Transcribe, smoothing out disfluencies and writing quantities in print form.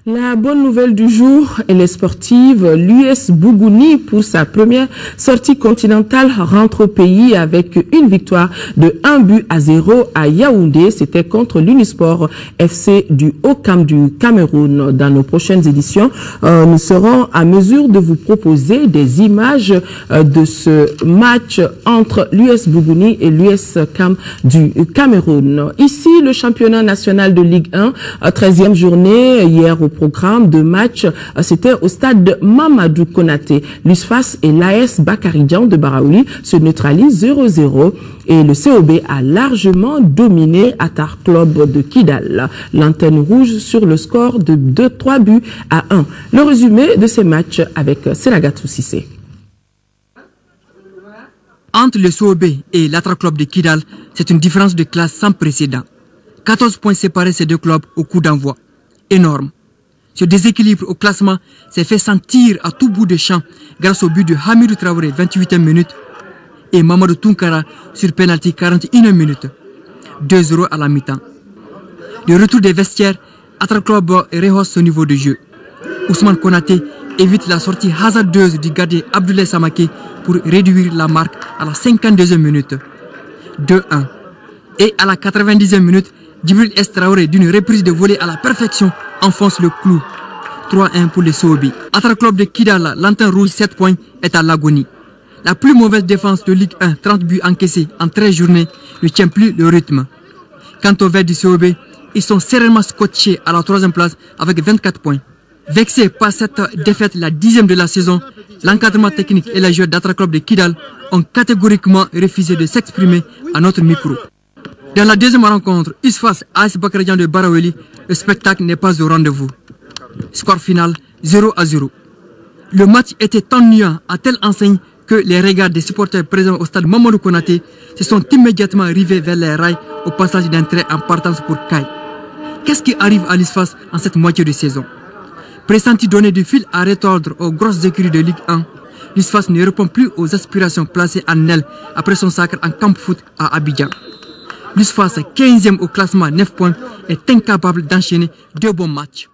La bonne nouvelle du jour, elle est sportive. L'US Bougouni, pour sa première sortie continentale, rentre au pays avec une victoire de 1-0 à Yaoundé. C'était contre l'Unisport FC du Haut-Cam du Cameroun. Dans nos prochaines éditions, nous serons à mesure de vous proposer des images de ce match entre l'US Bougouni et l'US Cam du Cameroun. Ici, le championnat national de Ligue 1, 13e journée, hier au programme de match, c'était au stade de Mamadou Konaté. L'USFAS et l'AS Bakaridian de Baraouli se neutralisent 0-0 et le COB a largement dominé Atar Club de Kidal. L'antenne rouge sur le score de 2-3 à 1. Le résumé de ces matchs avec Senagatou Sissé. Entre le COB et l'Atar Club de Kidal, c'est une différence de classe sans précédent. 14 points séparés ces deux clubs au coup d'envoi. Énorme. Ce déséquilibre au classement s'est fait sentir à tout bout de champ grâce au but de Hamidou Traoré, 28e minute, et Mamadou Tunkara sur penalty, 41e minute. 2-0 à la mi-temps. Le retour des vestiaires, Atar Club rehausse son niveau de jeu. Ousmane Konaté évite la sortie hasardeuse du gardien Abdoulaye Samaké pour réduire la marque à la 52e minute. 2-1. Et à la 90e minute, Djibril Traoré d'une reprise de volée à la perfection enfonce le clou. 3-1 pour les COB. Atar Club de Kidal, l'antenne rouge 7 points, est à l'agonie. La plus mauvaise défense de Ligue 1, 30 buts encaissés en 13 journées, ne tient plus le rythme. Quant aux verts du COB, ils sont sereinement scotchés à la 3e place avec 24 points. Vexés par cette défaite, la 10e de la saison, l'encadrement technique et les joueurs d'Atar Club de Kidal ont catégoriquement refusé de s'exprimer à notre micro. Dans la deuxième rencontre, USFAS AS Bakaridian de Baraouli, le spectacle n'est pas au rendez-vous. Score final 0-0. Le match était ennuyant à telle enseigne que les regards des supporters présents au stade Mamadou Konaté se sont immédiatement rivés vers les rails au passage d'un trait en partance pour Kai. Qu'est-ce qui arrive à l'USFAS en cette moitié de saison? Pressenti donner du fil à retordre aux grosses écuries de Ligue 1, l'USFAS ne répond plus aux aspirations placées en aile après son sacre en camp foot à Abidjan. L'USFAS, 15e au classement, 9 points, est incapable d'enchaîner 2 bons matchs.